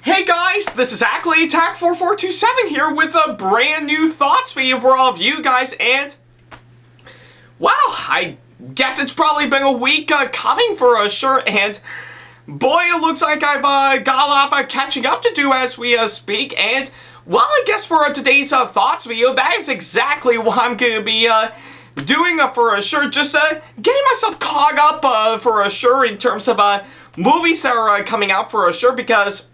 Hey guys, this is Ackleyattack4427 here with a brand new thoughts video for all of you guys, and well, I guess it's probably been a week coming for sure, and boy, it looks like I've got a lot of catching up to do as we speak, and well, I guess for today's thoughts video, that is exactly what I'm going to be doing for sure, just getting myself caught up for sure in terms of movies that are coming out for sure, because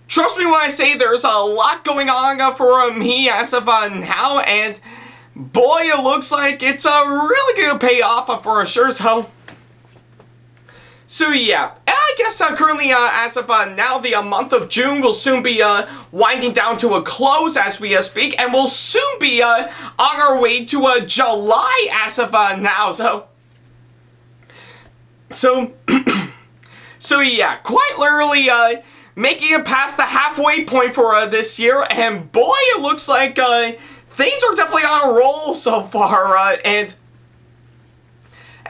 trust me when I say there's a lot going on for me as of now, and boy, it looks like it's really going to pay off for sure, so yeah, and I guess currently as of now, the month of June will soon be winding down to a close as we speak, and we'll soon be on our way to July as of now, so yeah, quite literally making it past the halfway point for this year, and boy, it looks like things are definitely on a roll so far, and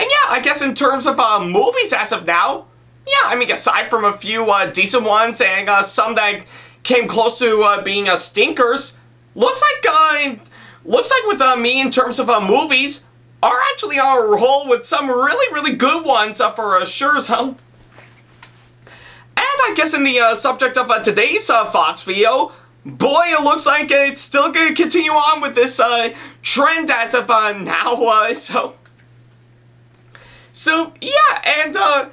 yeah, I guess in terms of movies as of now, yeah, I mean, aside from a few decent ones and some that came close to being stinkers, looks like with me in terms of movies are actually on a roll with some really good ones for sure, And I guess in the subject of today's thoughts video, boy, it looks like it's still going to continue on with this trend as of now, So yeah, and yeah,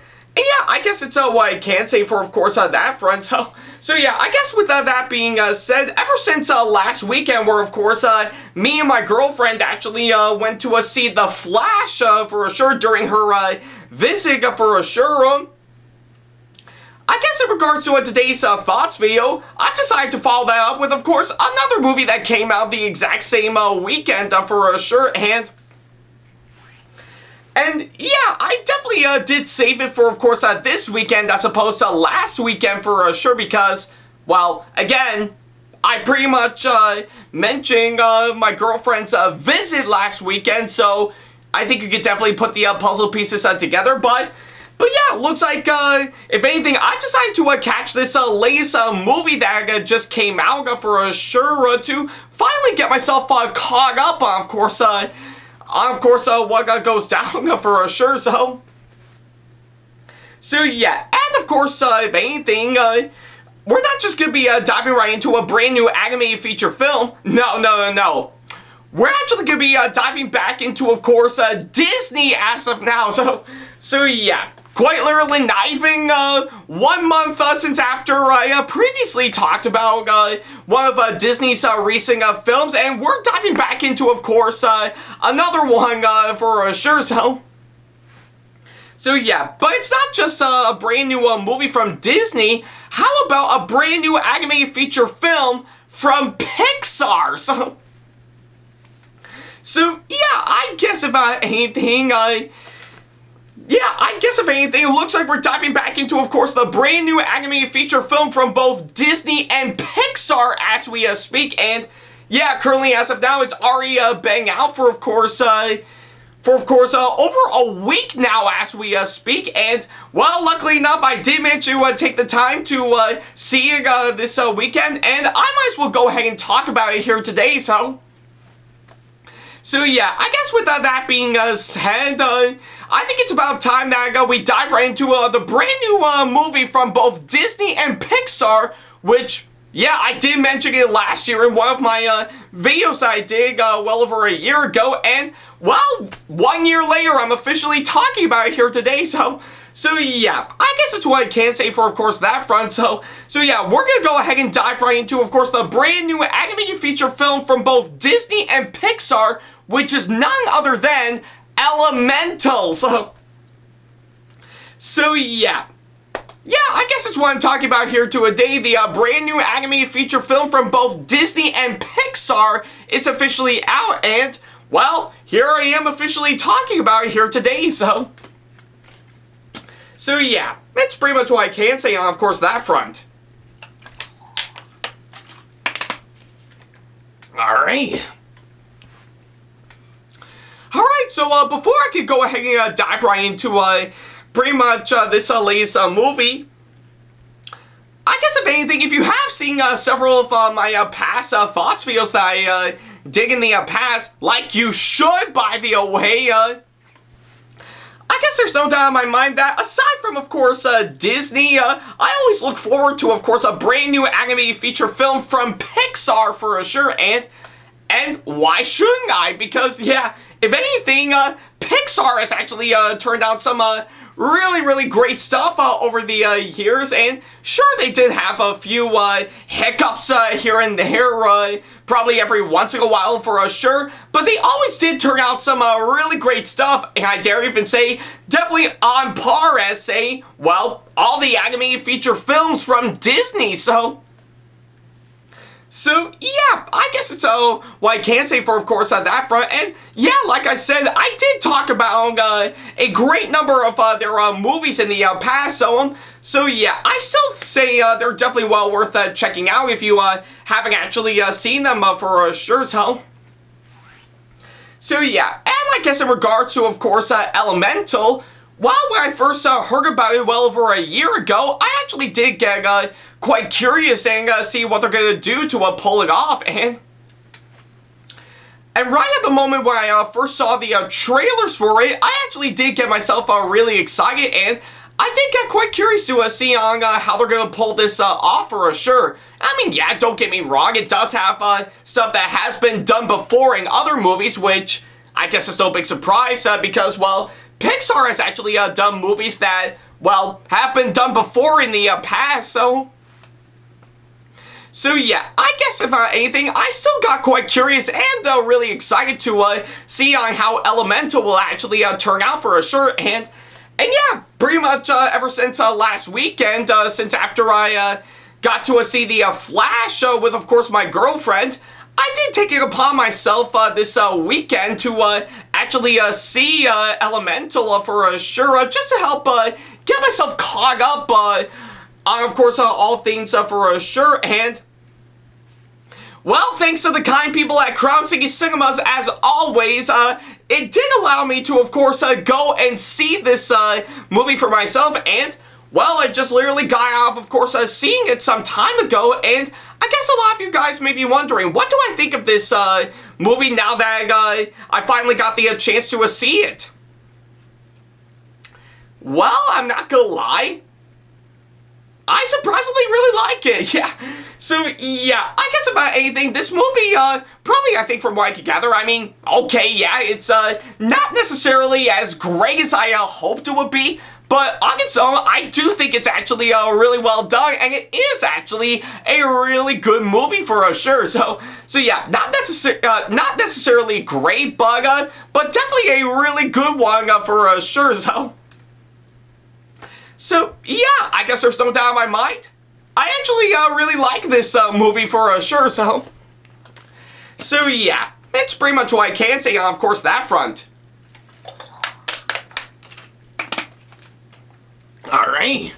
I guess it's what I can say for, of course, that front. So yeah, I guess with that being said, ever since last weekend, where of course me and my girlfriend actually went to see The Flash for sure during her visit for sure. I guess in regards to today's thoughts video, I've decided to follow that up with, of course, another movie that came out the exact same weekend for sure, and yeah, I definitely did save it for, of course, this weekend as opposed to last weekend for sure, because, well, again, I pretty much mentioned my girlfriend's visit last weekend, so I think you could definitely put the puzzle pieces together, but yeah, it looks like, if anything, I decided to catch this latest movie that just came out for sure to finally get myself caught up on, of course, what goes down for sure, so yeah, and of course, if anything, we're not just gonna be diving right into a brand new animated feature film. No. We're actually gonna be diving back into, of course, Disney as of now, so yeah. Quite literally not even 1 month since after I previously talked about one of Disney's recent films, and we're diving back into, of course, another one for sure, so yeah, but it's not just a brand new movie from Disney. How about a brand new animated feature film from Pixar? So yeah, I guess about anything, it looks like we're diving back into, of course, the brand new animated feature film from both Disney and Pixar as we speak, and yeah, currently as of now, it's already been out for, of course, over a week now as we speak, and well, luckily enough, I did manage to take the time to see it this weekend, and I might as well go ahead and talk about it here today, So yeah, I guess with that being said, I think it's about time that we dive right into the brand new movie from both Disney and Pixar, which, yeah, I did mention it last year in one of my videos I did well over a year ago, and, well, 1 year later, I'm officially talking about it here today, so yeah, I guess that's what I can say for, of course, that front, so yeah, we're gonna go ahead and dive right into, of course, the brand new animated feature film from both Disney and Pixar, which is none other than Elemental. So yeah, I guess that's what I'm talking about here today. The brand new animated feature film from both Disney and Pixar is officially out, and, well, here I am officially talking about it here today, so yeah, that's pretty much what I can say on, of course, that front. Alright. So before I could go ahead and dive right into pretty much this latest movie, I guess if anything, if you have seen several of my past thoughts videos that I dig in the past, like you should, by the way, I guess there's no doubt in my mind that, aside from, of course, Disney, I always look forward to, of course, a brand new animated feature film from Pixar for sure, and why shouldn't I? Because, yeah, if anything, Pixar has actually turned out some really great stuff over the years, and sure, they did have a few hiccups here and there, probably every once in a while for sure, but they always did turn out some really great stuff, and I dare even say, definitely on par as, say, well, all the animated feature films from Disney, So, yeah, I guess it's what I can say for, of course, on that front. And, yeah, like I said, I did talk about a great number of their movies in the past. So, yeah, I still say they're definitely well worth checking out if you haven't actually seen them for sure. So, yeah, and I guess in regards to, of course, Elemental, well, when I first heard about it well over a year ago, I actually did get quite curious and see what they're going to do to pull it off. And right at the moment when I first saw the trailers for it, I actually did get myself really excited, and I did get quite curious to see on how they're going to pull this off for sure. I mean, yeah, don't get me wrong, it does have stuff that has been done before in other movies, which I guess is no big surprise because, well, Pixar has actually done movies that, well, have been done before in the past, So yeah, I guess if anything, I still got quite curious and really excited to see on how Elemental will actually turn out for sure. And yeah, pretty much ever since last weekend, since after I got to see the Flash with, of course, my girlfriend, I did take it upon myself this weekend to actually see Elemental for sure, just to help get myself caught up on, of course, all things for sure. And, well, thanks to the kind people at Crown City Cinemas, as always, it did allow me to, of course, go and see this movie for myself. And, well, I just literally got off, of course, seeing it some time ago, and I guess a lot of you guys may be wondering, what do I think of this movie now that I finally got the chance to see it? Well, I'm not gonna lie, I surprisingly really like it, yeah. So, yeah, I guess about anything, this movie, probably, I think from what I could gather, I mean, okay, yeah, it's not necessarily as great as I hoped it would be, but on its own, I do think it's actually really well done, and it is actually a really good movie for sure. So yeah, not necessarily great, but definitely a really good one for sure. So yeah, I guess there's no doubt in my mind, I actually really like this movie for sure. So yeah, it's pretty much what I can say on, of course, that front. Alright.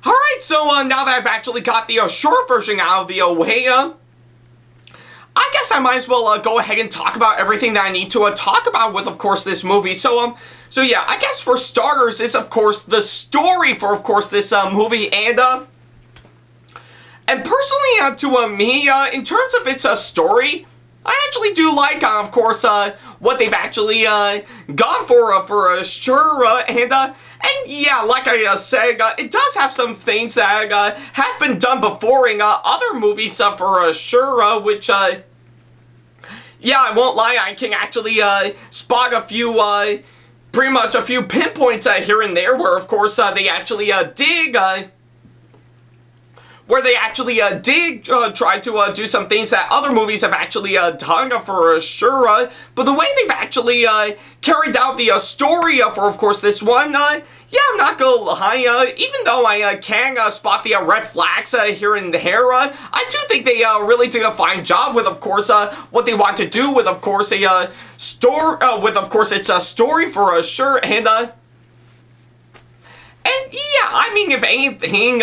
Alright, so now that I've actually got the short version out of the way, I guess I might as well go ahead and talk about everything that I need to talk about with, of course, this movie. So yeah, I guess for starters is, of course, the story for, of course, this movie, and personally, to me, in terms of its story, I actually do like, of course, what they've actually gone for sure, and yeah, like I said, it does have some things that have been done before in other movies for sure, which, yeah, I won't lie, I can actually spot a few, pretty much a few pinpoints here and there where, of course, they actually dig try to do some things that other movies have actually done for sure, but the way they've actually carried out the story for, of course, this one, yeah, I'm not gonna lie, even though I can spot the red flags here and there, I do think they really did a fine job with, of course, what they want to do with, of course, a story, it's a story for sure, and yeah, I mean, if anything,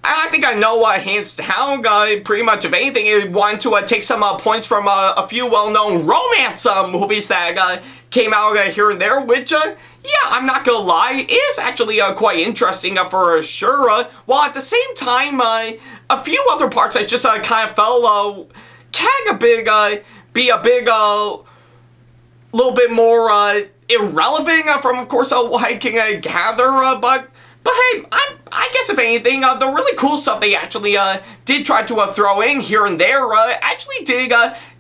I think I know hands down, pretty much if anything, I want to take some points from a few well-known romance movies that came out here and there, which, yeah, I'm not gonna lie, is actually quite interesting for sure, while at the same time, a few other parts I just kind of felt kind of be a big, little bit more irrelevant from, of course, what I can gather, but hey, I guess if anything, the really cool stuff they actually did try to throw in here and there actually did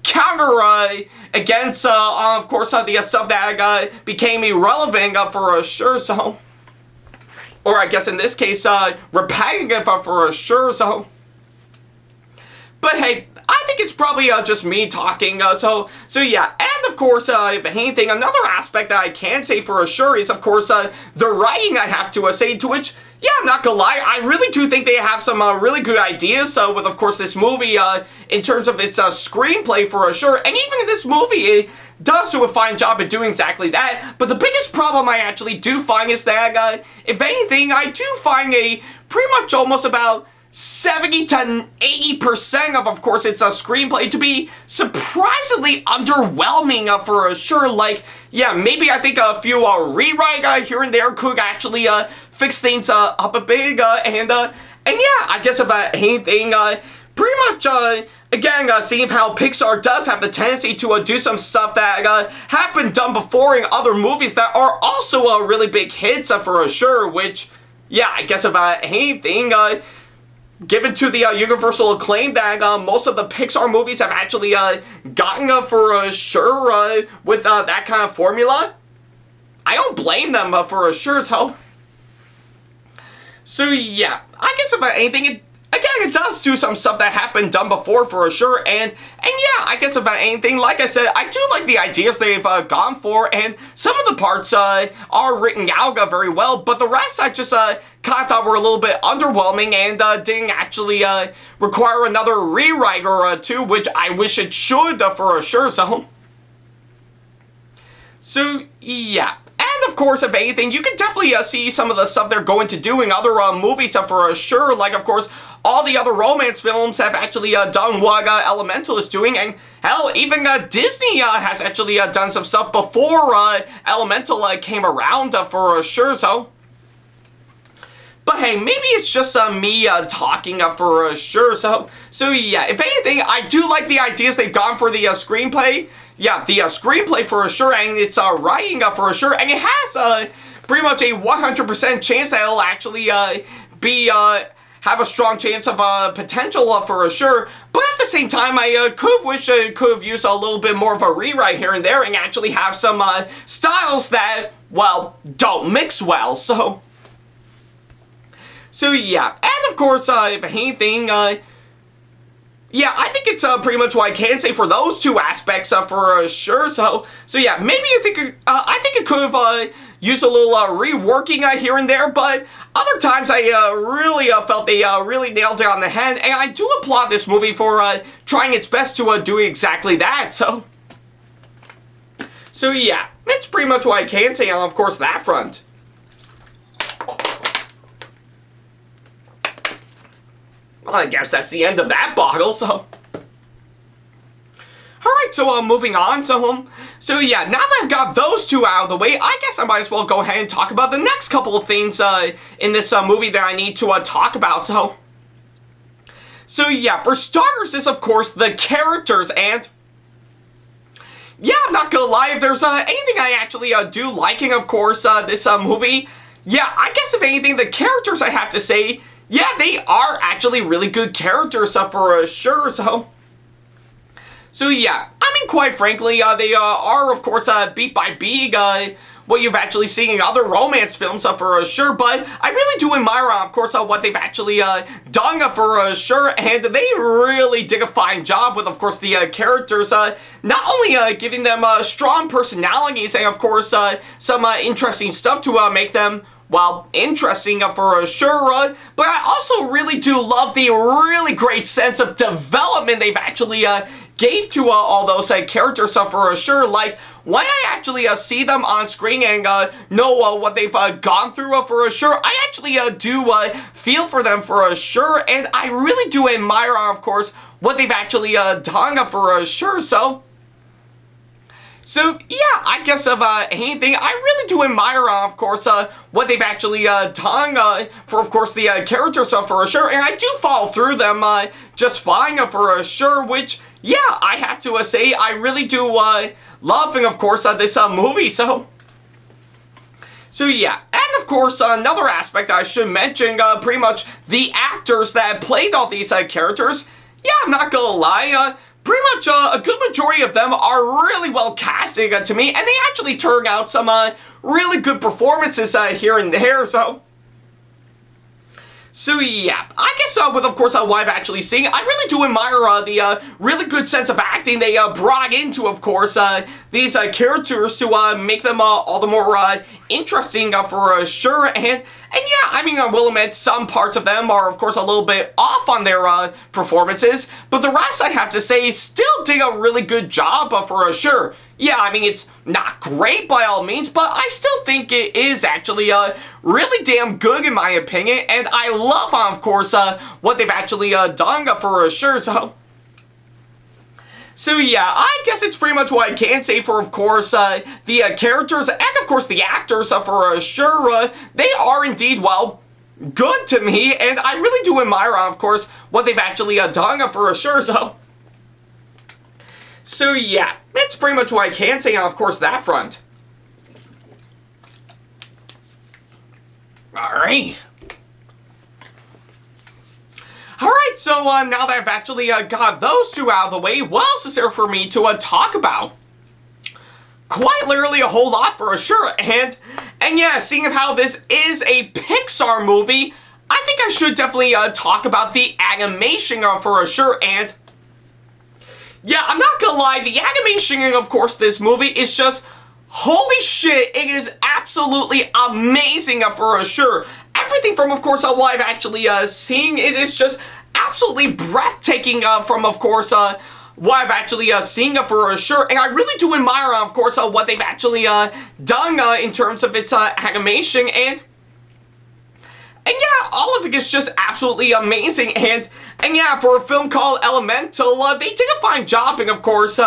counter against, of course, the stuff that became irrelevant for sure, so. Or I guess in this case, repetitive for sure, so. But hey, I think it's probably just me talking, so yeah. And of course, if anything, another aspect that I can say for sure is, of course, the writing I have to say, to which, yeah, I'm not gonna lie, I really do think they have some really good ideas with, of course, this movie in terms of its screenplay for sure. And even in this movie, it does do a fine job at doing exactly that. But the biggest problem I actually do find is that, if anything, I do find a pretty much almost about 70 to 80% of course, its screenplay to be surprisingly underwhelming for sure. Like, yeah, maybe I think a few rewrite here and there could actually fix things up a bit, and yeah, I guess if anything, pretty much, again, seeing how Pixar does have the tendency to do some stuff that have been done before in other movies that are also really big hits for sure, which, yeah, I guess if anything, given to the universal acclaim that most of the Pixar movies have actually gotten for sure with that kind of formula, I don't blame them for sure, so yeah, I guess if anything, it does do some stuff that have been done before for sure, and yeah, I guess if anything, like I said, I do like the ideas they've gone for, and some of the parts are written out very well, but the rest I just kind of thought were a little bit underwhelming and didn't actually require another rewrite or two, which I wish it should for sure, so yeah. And of course, if anything, you can definitely see some of the stuff they're going to do in other movies for sure. Like, of course, all the other romance films have actually done what Elemental is doing. And hell, even Disney has actually done some stuff before Elemental came around for sure, so. But hey, maybe it's just me talking for sure, so yeah, if anything, I do like the ideas they've gone for the screenplay. Yeah, the screenplay for sure, and it's writing for sure, and it has pretty much a 100% chance that it'll actually have a strong chance of potential for sure. But at the same time, I wish I could have used a little bit more of a rewrite here and there and actually have some styles that, well, don't mix well, so yeah. And of course, if anything, yeah, I think it's pretty much what I can say for those two aspects for sure. So yeah, maybe I think it could have used a little reworking here and there, but other times I really felt they really nailed it on the head, and I do applaud this movie for trying its best to do exactly that. So yeah, that's pretty much what I can say on, of course, that front. Well, I guess that's the end of that bottle, so. Alright, so moving on, so yeah, now that I've got those two out of the way, I guess I might as well go ahead and talk about the next couple of things in this movie that I need to talk about, so yeah, for starters is, of course, the characters, and yeah, I'm not gonna lie, if there's anything I actually do liking, of course, this movie, yeah, I guess if anything, the characters, I have to say, yeah, they are actually really good characters for sure, so yeah, I mean, quite frankly, they are, of course, beat by beat, what you've actually seen in other romance films for sure, but I really do admire, of course, what they've actually done for sure, and they really did a fine job with, of course, the characters, not only giving them strong personalities and, of course, some interesting stuff to make them, well, interesting for sure, but I also really do love the really great sense of development they've actually gave to all those characters for sure. Like, when I actually see them on screen and know what they've gone through for sure, I actually do feel for them for sure, and I really do admire, of course, what they've actually done for sure. So, yeah, I guess of anything, I really do admire, of course, what they've actually done for, of course, the characters for sure, and I do follow through them just fine for sure, which, yeah, I have to say, I really do love, and of course, this movie, so yeah, and of course, another aspect I should mention, pretty much the actors that played all these characters, yeah, I'm not gonna lie, pretty much a good majority of them are really well casted to me, and they actually turn out some really good performances here and there, So yeah, I guess with, of course, what I've actually seen, I really do admire the really good sense of acting they brought into, of course, these characters to make them all the more interesting for sure, and yeah, I mean, I will admit some parts of them are, of course, a little bit off on their performances, but the rest, I have to say, still did a really good job for sure. Yeah, I mean, it's not great by all means, but I still think it is actually really damn good in my opinion, and I love, of course, what they've actually done for sure, So yeah, I guess it's pretty much what I can say for, of course, the characters, and of course the actors for sure. They are indeed, well, good to me, and I really do admire, of course, what they've actually done for sure, So yeah, that's pretty much what I can say on, of course, that front. Alright. Alright, so now that I've actually got those two out of the way, what else is there for me to talk about? Quite literally a whole lot for sure, and yeah, seeing how this is a Pixar movie, I think I should definitely talk about the animation for sure, and yeah, I'm not gonna lie, the animation of course this movie is just, holy shit, it is absolutely amazing for sure. Everything from, of course, what I've actually seen, it is just absolutely breathtaking from, of course, what I've actually seen for sure, and I really do admire, of course, what they've actually done in terms of its animation, and yeah, all of it is just absolutely amazing, and yeah, for a film called Elemental, they did a fine job, and of course,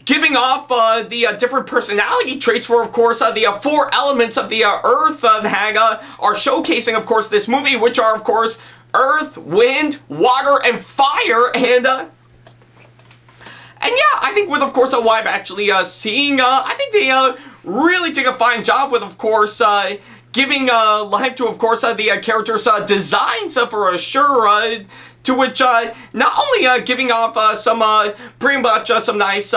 giving off the different personality traits for, of course, the four elements of the Earth that are showcasing, of course, this movie, which are, of course, Earth, Wind, Water, and Fire, and yeah, I think with, of course, what I'm actually seeing, I think they really did a fine job with, of course, giving life to, of course, the characters' designs for sure, to which not only giving off some pretty much some nice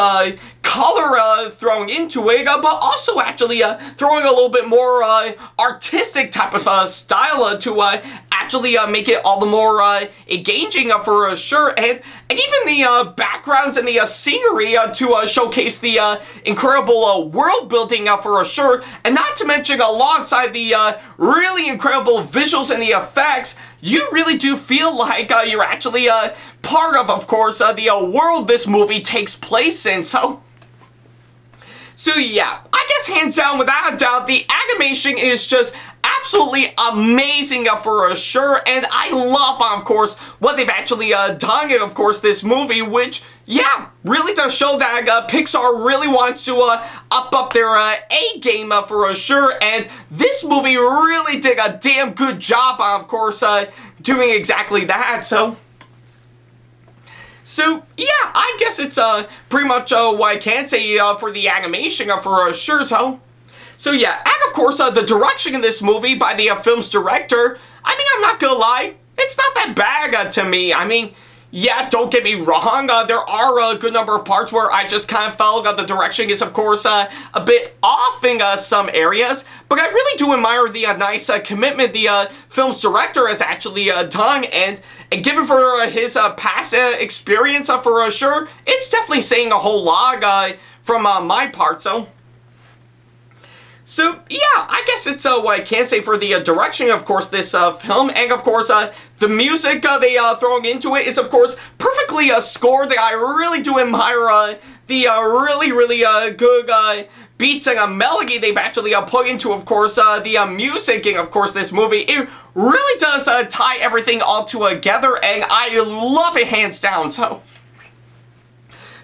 color thrown into it, but also actually throwing a little bit more artistic type of style to actually make it all the more engaging for sure, and even the backgrounds and the scenery to showcase the incredible world building for sure, and not to mention alongside the really incredible visuals and the effects, you really do feel like you're actually part of course, the world this movie takes place in, So yeah, I guess hands down, without a doubt, the animation is just absolutely amazing for sure, and I love, of course, what they've actually done in, of course, this movie, which, yeah, really does show that Pixar really wants to up their A game for sure, and this movie really did a damn good job, of course, doing exactly that, So, yeah, I guess it's pretty much what I can say for the animation for sure, So, yeah, and of course, the direction in this movie by the film's director, I mean, I'm not gonna lie, it's not that bad to me. I mean, yeah, don't get me wrong, there are a good number of parts where I just kind of felt the direction is, of course, a bit off in some areas, but I really do admire the nice commitment the film's director has actually done, and given for his past experience for sure, it's definitely saying a whole lot from my part, So, yeah, I guess it's what I can say for the direction, of course, this film, and of course, the music they throwing into it is, of course, perfectly scored. That I really do admire the really good beats and melody they've actually put into, of course, the music in, of course, this movie. It really does tie everything all together, and I love it hands down,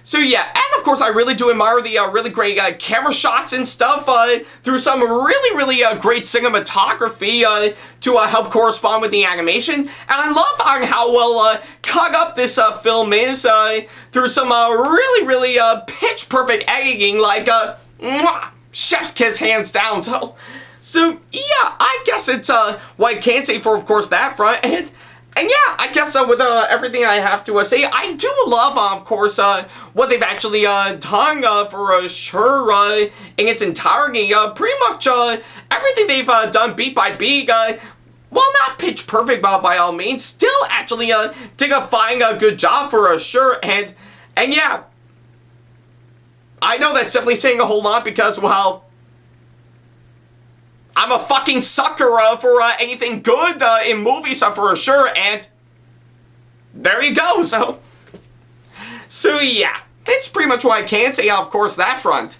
So yeah, and of course I really do admire the really great camera shots and stuff through some really great cinematography to help correspond with the animation. And I love on how well cut up this film is through some really pitch perfect editing, like mwah, chef's kiss hands down. So yeah, I guess it's what I can say for, of course, that front. And yeah, I guess with everything I have to say, I do love, of course, what they've actually done for sure in its entirety. Pretty much everything they've done beat by beat, well, not pitch perfect by all means, still actually did a fine good job for sure. And yeah, I know that's definitely saying a whole lot because, well, I'm a fucking sucker for anything good in movies for sure, and there you go, so yeah, it's pretty much what I can say, of course, that front.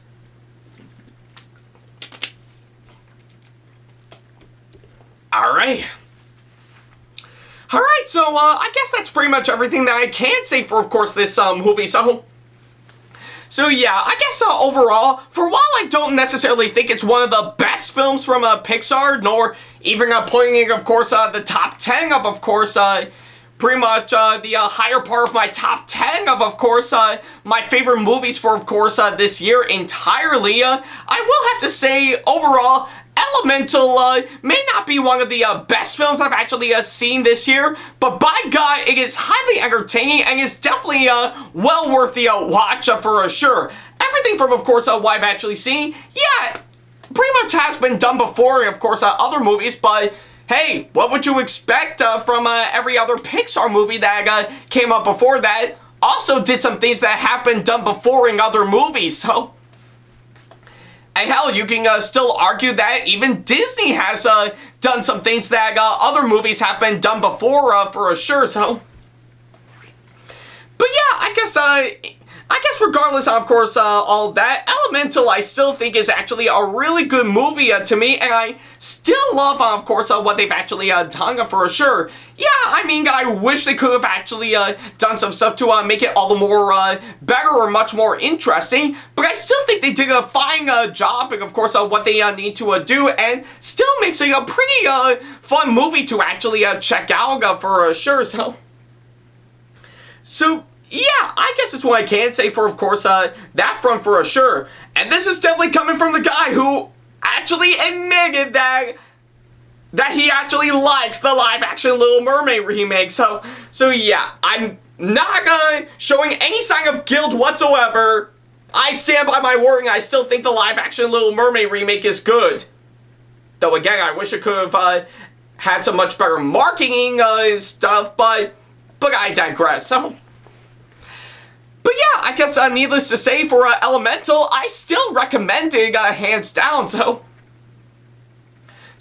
Alright, so I guess that's pretty much everything that I can say for, of course, this movie, So yeah, I guess overall, for while I don't necessarily think it's one of the best films from Pixar, nor even putting it, of course, the top 10 of course, pretty much the higher part of my top 10 of course, my favorite movies for, of course, this year entirely, I will have to say, overall, Elemental may not be one of the best films I've actually seen this year, but by God, it is highly entertaining and is definitely well worth the watch for sure. Everything from, of course, what I've actually seen, yeah, pretty much has been done before, of course, other movies, but hey, what would you expect from every other Pixar movie that came up before that also did some things that have been done before in other movies, so... And hell, you can still argue that even Disney has done some things that other movies have been done before for sure, so... But yeah, I guess regardless of course, all that, Elemental I still think is actually a really good movie to me, and I still love, of course, what they've actually done for sure. Yeah, I mean, I wish they could have actually done some stuff to make it all the more better or much more interesting, but I still think they did a fine job, and of course, what they need to do, and still makes it a pretty fun movie to actually check out for sure, So, yeah, I guess it's what I can say for, of course, that front for sure. And this is definitely coming from the guy who actually admitted that he actually likes the live-action Little Mermaid remake. So yeah, I'm not showing any sign of guilt whatsoever. I stand by my word, and I still think the live-action Little Mermaid remake is good. Though again, I wish it could have had some much better marketing and stuff, but I digress. But yeah, I guess needless to say, for Elemental, I still recommend it hands down, so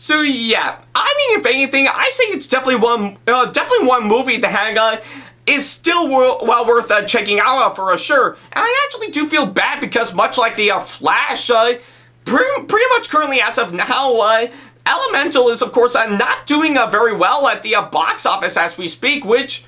yeah, I mean, if anything, I say it's definitely one movie that is still well worth checking out for sure. And I actually do feel bad because much like the Flash, pretty much currently as of now, Elemental is of course not doing very well at the box office as we speak, which,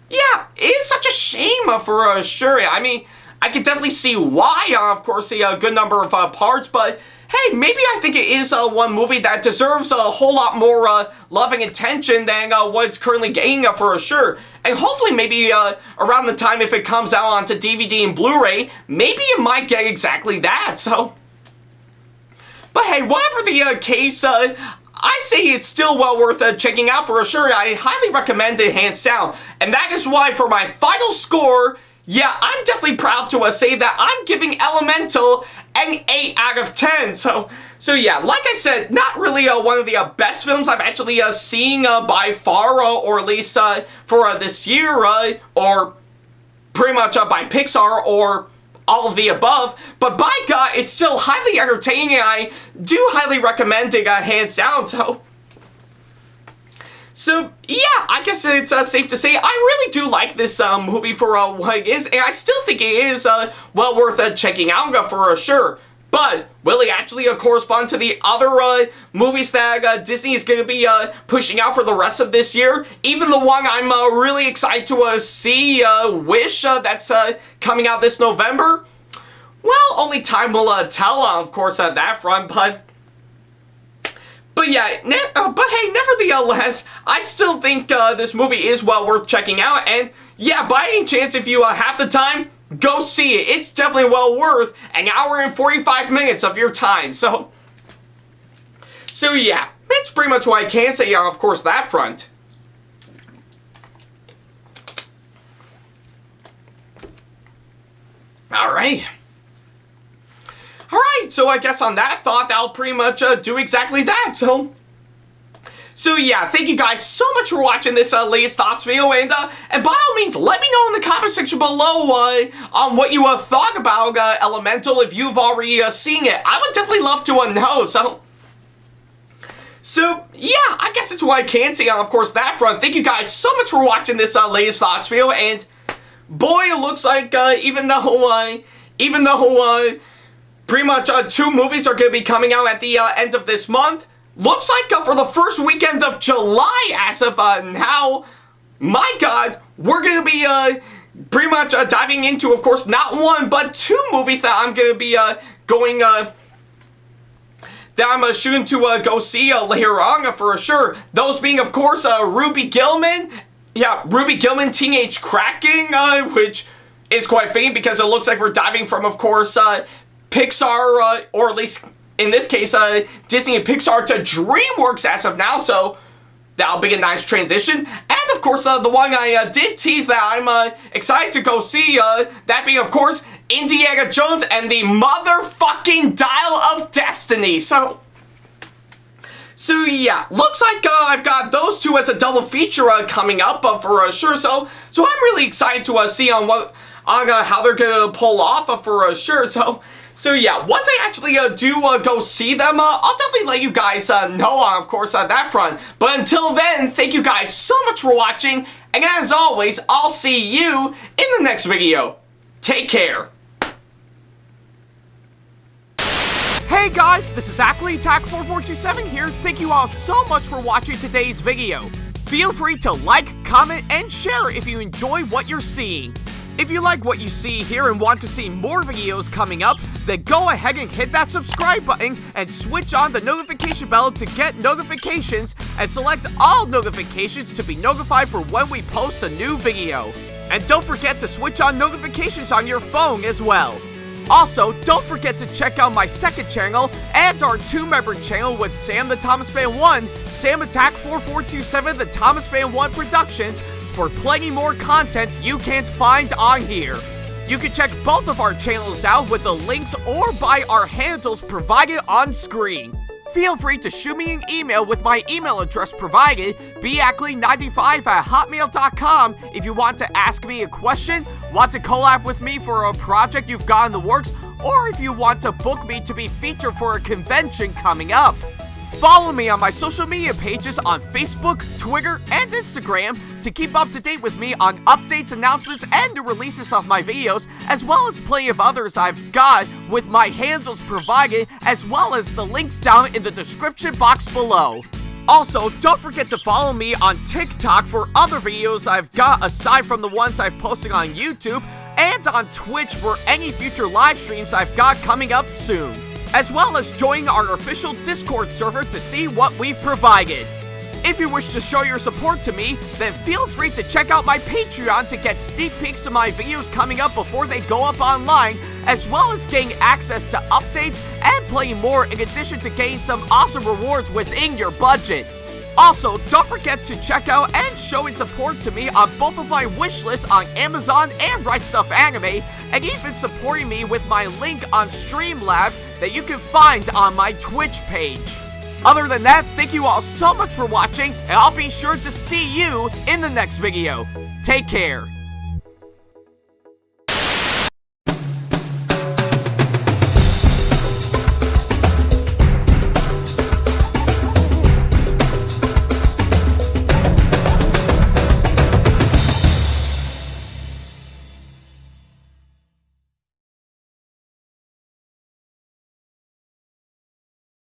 yeah, is such a shame for sure. I mean, I could definitely see why, of course, a good number of parts, but hey, maybe I think it is one movie that deserves a whole lot more love and attention than what it's currently getting for sure. And hopefully maybe around the time if it comes out onto DVD and Blu-ray, maybe it might get exactly that, so... But hey, whatever the case, I say it's still well worth checking out for sure. I highly recommend it hands down. And that is why for my final score, yeah, I'm definitely proud to say that I'm giving Elemental an 8 out of 10. So yeah, like I said, not really one of the best films I've actually seen by far, or at least for this year, or pretty much by Pixar, or all of the above, but by God, it's still highly entertaining, and I do highly recommend it, hands down, So, yeah, I guess it's safe to say I really do like this movie for what it is, and I still think it is well worth checking out for sure. But will it actually correspond to the other movies that Disney is going to be pushing out for the rest of this year? Even the one I'm really excited to see, Wish, that's coming out this November? Well, only time will tell, of course, on that front, But yeah, but hey, nevertheless, I still think this movie is well worth checking out, and yeah, by any chance, if you have the time, go see it. It's definitely well worth an hour and 45 minutes of your time, so yeah, that's pretty much what I can say on, of course, that front. Alright. Alright, so I guess on that thought, that'll pretty much do exactly that, So yeah, thank you guys so much for watching this latest thoughts video, and by all means, let me know in the comment section below on what you thought about Elemental, if you've already seen it. I would definitely love to know, So yeah, I guess that's what I can say on, of course, that front. Thank you guys so much for watching this latest thoughts video, and boy, it looks like even though pretty much 2 movies are going to be coming out at the end of this month, looks like for the first weekend of July, as of now, my God, we're going to be pretty much diving into, of course, not 1, but 2 movies that I'm going to be that I'm shooting to go see later on for sure. Those being, of course, Ruby Gillman Teenage Kraken, which is quite fitting because it looks like we're diving from, of course, Pixar, or at least in this case, Disney and Pixar to DreamWorks as of now, so that'll be a nice transition. And of course, the one I did tease that I'm excited to go see, that being, of course, Indiana Jones and the motherfucking Dial of Destiny. So yeah, looks like I've got those 2 as a double feature coming up for sure. So I'm really excited to see on how they're gonna pull off for sure. So yeah, once I actually do go see them, I'll definitely let you guys know on, of course, on that front. But until then, thank you guys so much for watching, and as always, I'll see you in the next video. Take care. Hey guys, this is Ackleyattack4427 here. Thank you all so much for watching today's video. Feel free to like, comment, and share if you enjoy what you're seeing. If you like what you see here and want to see more videos coming up, then go ahead and hit that subscribe button and switch on the notification bell to get notifications, and select all notifications to be notified for when we post a new video. And don't forget to switch on notifications on your phone as well. Also, don't forget to check out my second channel and our 2-member channel with Sam the Thomas Fan 1, SamAttack4427 Productions, for plenty more content you can't find on here. You can check both of our channels out with the links or by our handles provided on screen. Feel free to shoot me an email with my email address provided, backley95@hotmail.com, if you want to ask me a question, want to collab with me for a project you've got in the works, or if you want to book me to be featured for a convention coming up. Follow me on my social media pages on Facebook, Twitter, and Instagram to keep up to date with me on updates, announcements, and new releases of my videos, as well as plenty of others I've got with my handles provided, as well as the links down in the description box below. Also, don't forget to follow me on TikTok for other videos I've got aside from the ones I've posted on YouTube, and on Twitch for any future live streams I've got coming up soon, as well as join our official Discord server to see what we've provided. If you wish to show your support to me, then feel free to check out my Patreon to get sneak peeks of my videos coming up before they go up online, as well as getting access to updates and playing more, in addition to getting some awesome rewards within your budget. Also, don't forget to check out and showing support to me on both of my wish lists on Amazon and Right Stuff Anime, and even supporting me with my link on Streamlabs that you can find on my Twitch page. Other than that, thank you all so much for watching, and I'll be sure to see you in the next video. Take care.